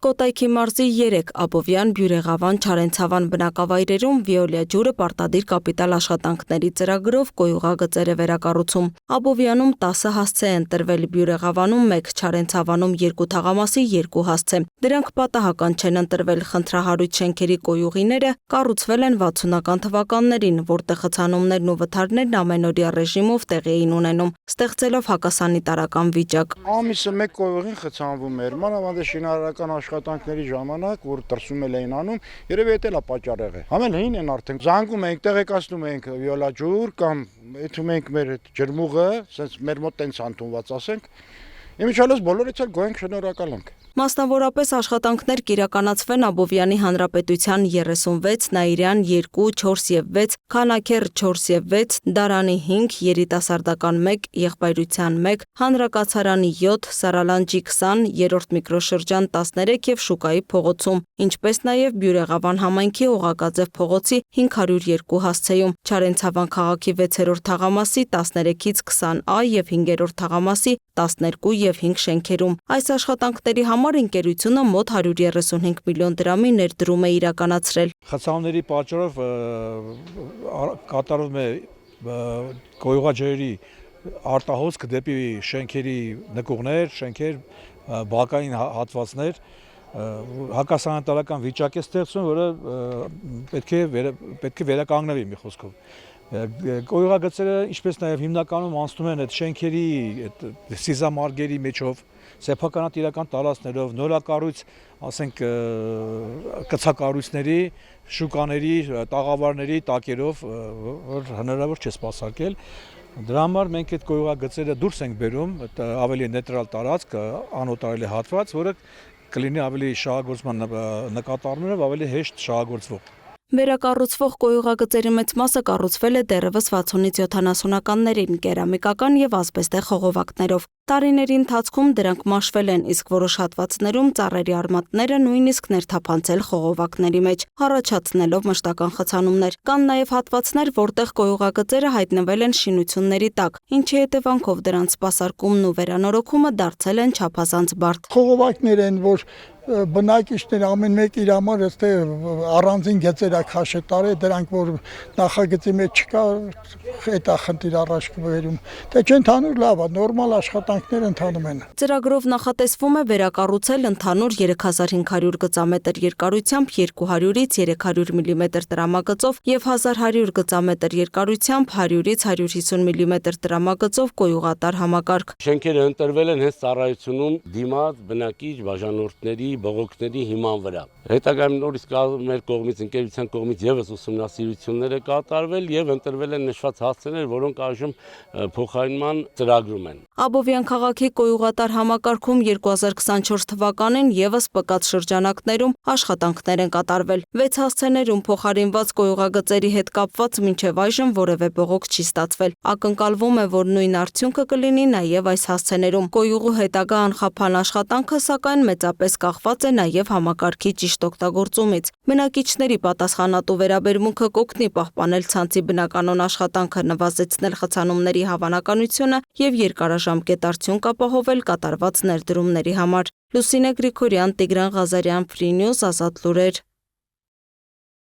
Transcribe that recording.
Կոտայքի մարզի 3 Աբովյան, Բյուրեղավան, Չարենցավան բնակավայրերում Վիոլիա ջուրը պարտադիր կապիտալ աշխատանքների ծրագրով կոյուղագծեր է վերակառուցում։ Աբովյանում 10 հասցե են տրվել, Բյուրեղավանում 1, Չարենցավանում 2 թաղամասի 2 հասցե։ Դրանք պատահական չեն ընտրվել, խնդրահարույց շենքերի կոյուղիները կառուցվել են 60-ական թվականներին, որտեղ խցանումներն ու վթարներն ամենօրյա ռեժիմով տեղի էին ունենում, ստեղծելով հակասանիտարական վիճակ։ Ամիսը 1 կոյուղին խցանվում էր, մանավանդ շինարարական աշխատանքների ժամանակ, որ տրսում էին անում, երևի դա է պատճառը։ Համեն հին են արդեն։ Զանգում ենք, տեղեկացնում ենք Վիոլա ջուր կամ եթում ենք մեր ջրմուղը, ասես մեր մոտ տենց ընդունված ասենք։ Իմիջիալս բոլորից էլ գոհենք, շնորհակալ ենք։ Մասնավորապես աշխատանքներ կիրականացվեն Աբովյանի Հանրապետության 36, Նաիրյան 2, 4 և 6, Քանաքեռ 4 և 6, Դարանի 5, Երիտասարդական 1, Եղբայրության 1, Հանրակացարանի 7, Սարալանջի 20, 3-րդ միկրոշրջան 13 և Շուկայի փողոցում, ինչպես նաև Բյուրեղավան համայնքի Օղակաձև փողոցի 502 հասցեում, Չարենցավան քաղաքի 6-րդ թաղամասի 13-ից 20A և 5-րդ թաղամասի 12 և 5 շենքերում։ Այս աշխատանքների համար ընկերությունը մոտ 135 միլիոն դրամի ներդրում է իրականացրել։ Խցանումների պատճառով կատարվում է կոյուղաջրերի արտահոսք դեպի շենքերի նկուղներ, շենքեր, բակային հատվածներ, հակասանիտարական վիճակ է ստեղծում, որը պետք է վերականգնվի մի խոսքով։ Կոյուղագծերը, ինչպես նաև հիմնականում անցնում են այդ շենքերի սիզամարգերի մեջով, սեփականատիրական տարածքներով, նորակառույց, ասենք կցակառույցների, շուկաների, տաղավարների տակերով, որ հնարավոր չէ սպասարկել։ Դրա համար մենք այդ կոյուղագծերը դուրս ենք բերում, ավելի նեյտրալ տարածք, անօտարելի հատված, որը կլինի ավելի շահագործման նկատառումներով ավելի հեշտ շահագործվող։ Վերակառուցվող կոյուղագծերի մեծ մասը կառուցվել է դեռևս 60-ից 70-ականներին կերամիկական և ասբեստե խողովակներով։ Տարիների ընթացքում դրանք մաշվել են, իսկ որոշ հատվածներում ծառերի արմատները նույնիսկ ներթափանցել խողովակների մեջ, առաջացնելով մշտական խցանումներ։ Կան նաև հատվածներ, որտեղ կոյուղագծերը հայտնվել են շինությունների տակ, ինչի հետևանքով դրանց սպասարկումն ու վերանորոգումը դարձել են չափազանց բարդ։ Խողովակներ են, որ բնակիչները ամեն մեկ իր համար ըստ առանձին գծեր է քաշե տարել, դրանք որ նախագծի մեջ չկա, դա խնդիր առաջ կբերում։ Թե չընդհանուր լավ է, նորմալ աշխատանքներ ընթանում են։ Ծրագրով նախատեսվում է վերակառուցել ընդհանուր 3500 գծամետր երկարությամբ 200-ից 300 մմ տրամագծով և 1100 գծամետր երկարությամբ 100-ից 150 մմ տրամագծով կոյուղատար համակարգ։ Շենքերը ընտրվել են հենց ծառայությունում դիմաց բնակիչ բաժանորդների բողոքների հիման վրա։ Հետագայում նորից մեր կողմից, ընկերության կողմից եւս ուսումնասիրություններ է կատարվել եւ ընտրվել են նշված հասցեներ, որոնք այժմ փոխարինման ծրագրում են։ Աբովյան քաղաքի կոյուղատար համակարգում 2024 թվականին եւս պկած շրջանակներում աշխատանքներ են կատարվել։ 6 հասցեներում փոխարինված կոյուղագծերի հետ կապված մինչև այժմ որևէ բողոք չի ստացվել։ Ակնկալվում է, որ նույն արդյունքը կլինի նաեւ այս հասցեներում։ Կոյուղու հետագա անխափան աշխատանքը սակայն մեծապես կախված է նաեւ համակարգի ճիշտ օգտագործումից։ Բնակիչների պատասխանատու վերաբերմունքը կօգնի պահպանել ցանցի բնականոն աշխատանքը, նվազեցնել խցանումների հավանականությունը եւ երկարաժամկետ արդյունք ապահովել կատարված ներդրումների համար։ Լուսինե Գրիգորյան, Տիգրան Ղազարյան, Free News, Ազատ լուրեր։